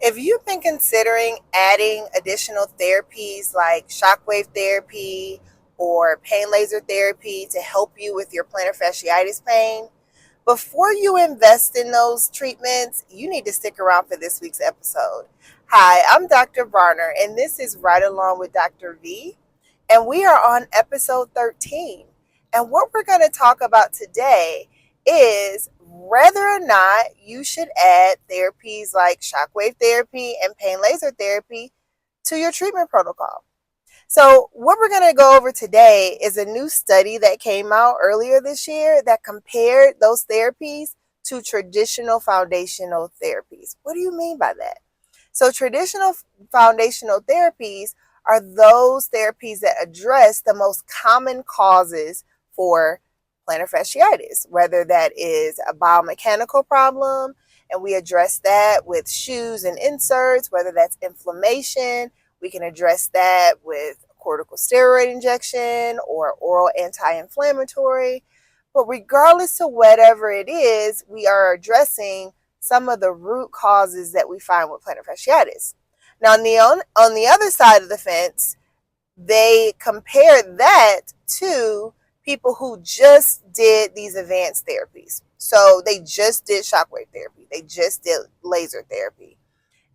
If you've been considering adding additional therapies like shockwave therapy or pain laser therapy to help you with your plantar fasciitis pain, before you invest in those treatments, you need to stick around for this week's episode. Hi, I'm Dr. Varner, and this is Right Along with Dr. V, and we are on episode 13. And what we're going to talk about today is whether or not you should add therapies like shockwave therapy and pain laser therapy to your treatment protocol. So, what we're going to go over today is a new study that came out earlier this year that compared those therapies to traditional foundational therapies. What do you mean by that? So, traditional foundational therapies are those therapies that address the most common causes for plantar fasciitis, whether that is a biomechanical problem, and we address that with shoes and inserts, whether that's inflammation, we can address that with corticosteroid injection or oral anti-inflammatory. But regardless of whatever it is, we are addressing some of the root causes that we find with plantar fasciitis. Now, on the other side of the fence, they compare that to people who just did these advanced therapies. So they just did shockwave therapy, they just did laser therapy.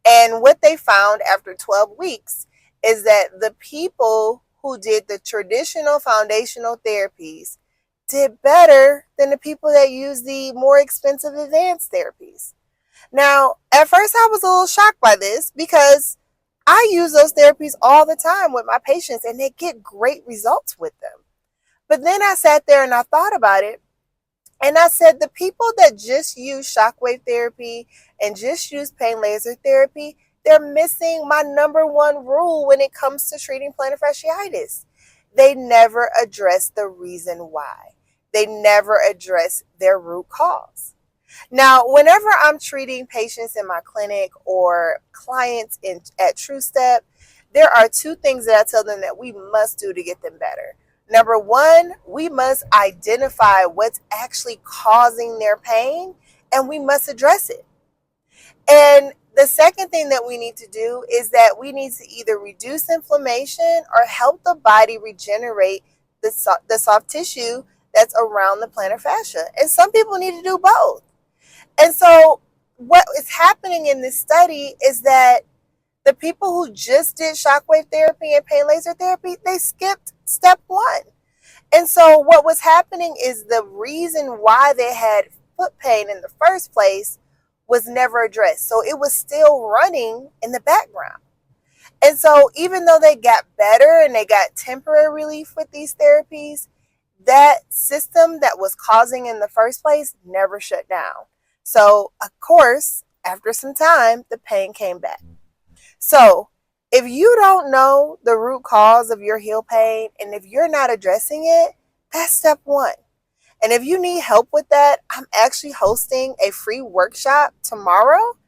And what they found after 12 weeks is that the people who did the traditional foundational therapies did better than the people that used the more expensive advanced therapies. Now, at first I was a little shocked by this because I use those therapies all the time with my patients and they get great results with them. But then I sat there and I thought about it, and I said the people that just use shockwave therapy and just use pain laser therapy, they're missing my number one rule when it comes to treating plantar fasciitis. They never address the reason why. They never address their root cause. Now, whenever I'm treating patients in my clinic or clients at Truestep, there are two things that I tell them that we must do to get them better. Number one, we must identify what's actually causing their pain and we must address it. And the second thing that we need to do is that we need to either reduce inflammation or help the body regenerate the soft tissue that's around the plantar fascia. And some people need to do both. And so what is happening in this study is that the people who just did shockwave therapy and pain laser therapy, they skipped step one. And so what was happening is the reason why they had foot pain in the first place was never addressed. So it was still running in the background. And so even though they got better and they got temporary relief with these therapies, that system that was causing in the first place never shut down. So, of course, after some time, the pain came back. So, if you don't know the root cause of your heel pain and if you're not addressing it, that's step one. And if you need help with that, I'm actually hosting a free workshop tomorrow.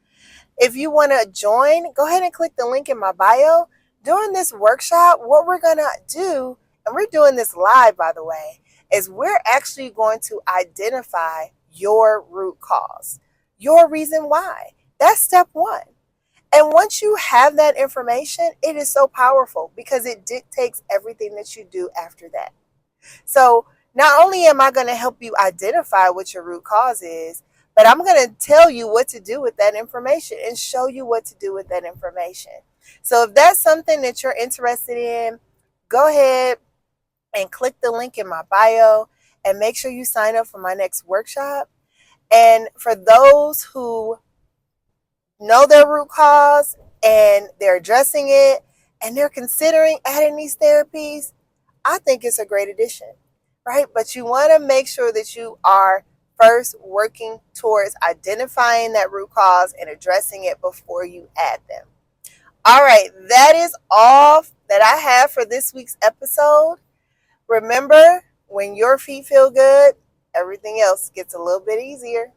If you want to join, go ahead and click the link in my bio. During this workshop, what we're going to do, and we're doing this live, by the way, is we're actually going to identify your root cause, your reason why. That's step one. And once you have that information, it is so powerful because it dictates everything that you do after that. So not only am I going to help you identify what your root cause is, but I'm going to tell you what to do with that information and show you what to do with that information. So if that's something that you're interested in, go ahead and click the link in my bio and make sure you sign up for my next workshop. And for those who know their root cause and they're addressing it and they're considering adding these therapies, I think it's a great addition, right? But you want to make sure that you are first working towards identifying that root cause and addressing it before you add them. All right, that is all that I have for this week's episode. Remember, when your feet feel good, everything else gets a little bit easier.